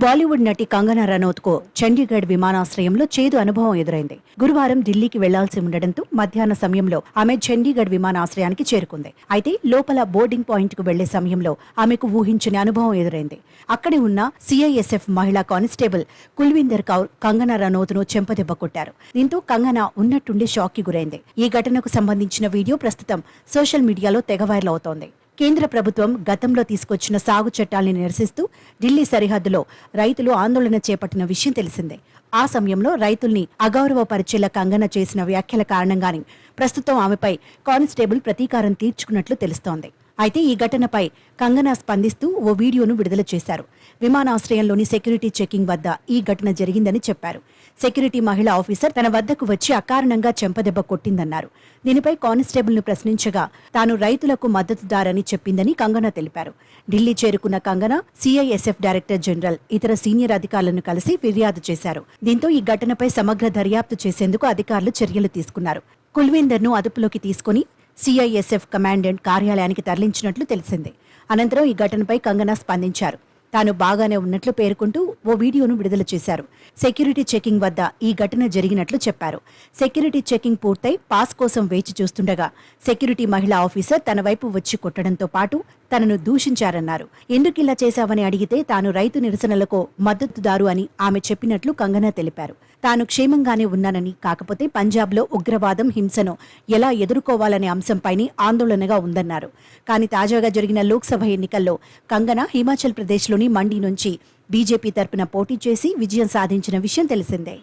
బాలీవుడ్ నటి కంగనా రనౌత్కు చండీగఢ్ విమానాశ్రయంలో చేదు అనుభవం ఎదురైంది. గురువారం ఢిల్లీకి వెళ్లాల్సి ఉండడంతో మధ్యాహ్న సమయంలో ఆమె చండీగఢ్ విమానాశ్రయానికి చేరుకుంది. అయితే లోపల బోర్డింగ్ పాయింట్ కు వెళ్లే సమయంలో ఆమెకు ఊహించని అనుభవం ఎదురైంది. అక్కడే ఉన్న సిఐఎస్ఎఫ్ మహిళా కానిస్టేబుల్ కుల్విందర్ కౌర్ కంగనా రనౌత్ను చెంపదెబ్బ కొట్టారు. దీంతో కంగనా ఉన్నట్టుండి షాక్ కి గురైంది. ఈ ఘటనకు సంబంధించిన వీడియో ప్రస్తుతం సోషల్ మీడియాలో తెగ వైరల్ అవుతోంది. కేంద్ర ప్రభుత్వం గతంలో తీసుకొచ్చిన సాగు చట్టాల్ని నిరసిస్తూ ఢిల్లీ సరిహద్దులో రైతులు ఆందోళన చేపట్టిన విషయం తెలిసిందే. ఆ సమయంలో రైతుల్ని అగౌరవపరిచేలా కంగన చేసిన వ్యాఖ్యల కారణంగానే ప్రస్తుతం ఆమెపై కానిస్టేబుల్ ప్రతీకారం తీర్చుకున్నట్లు తెలుస్తోంది. అయితే ఈ ఘటనపై కంగనా స్పందిస్తూ ఓ వీడియోను విడుదల చేశారు. విమానాశ్రయంలోని సెక్యూరిటీ చెకింగ్ వద్ద ఈ ఘటన జరిగిందని చెప్పారు. సెక్యూరిటీ మహిళా ఆఫీసర్ తన వద్దకు వచ్చి అకారణంగా చెంపదెబ్బ కొట్టిందన్నారు. దీనిపై కానిస్టేబుల్ ను ప్రశ్నించగా తాను రైతులకు మద్దతుదారని చెప్పిందని కంగనా తెలిపారు. ఢిల్లీ చేరుకున్న కంగనా సిఐఎస్ఎఫ్ డైరెక్టర్ జనరల్ ఇతర సీనియర్ అధికారులను కలిసి ఫిర్యాదు చేశారు. దీంతో ఈ ఘటనపై సమగ్ర దర్యాప్తు చేసేందుకు అధికారులు చర్యలు తీసుకున్నారు. కుల్వీందర్ ను అదుపులోకి తీసుకుని సిఐఎస్ఎఫ్ కమాండెంట్ కార్యాలయానికి తరలించినట్లు తెలిసింది. అనంతరం ఈ ఘటనపై కంగనా స్పందించారు. తాను బాగానే ఉన్నట్లు పేర్కొంటూ ఓ వీడియోను విడుదల చేశారు. సెక్యూరిటీ చెకింగ్ వద్ద ఈ ఘటన జరిగినట్లు చెప్పారు. సెక్యూరిటీ చెకింగ్ పూర్తయి పాస్ కోసం వేచి చూస్తుండగా సెక్యూరిటీ మహిళా ఆఫీసర్ తన వైపు వచ్చి కొట్టడంతో పాటు తనను దూషించారన్నారు. ఎందుకిలా చేశావని అడిగితే తాను రైతు నిరసనలకు మద్దతుదారు అని ఆమె చెప్పినట్లు కంగనా తెలిపారు. తాను క్షేమంగానే ఉన్నానని, కాకపోతే పంజాబ్లో ఉగ్రవాదం హింసను ఎలా ఎదుర్కోవాలనే అంశంపైనే ఆందోళనగా ఉందన్నారు. కానీ తాజాగా జరిగిన లోక్సభ ఎన్నికల్లో కంగనా హిమాచల్ ప్రదేశ్లోని మండి నుంచి బీజేపీ తరపున పోటీ చేసి విజయం సాధించిన విషయం తెలిసిందే.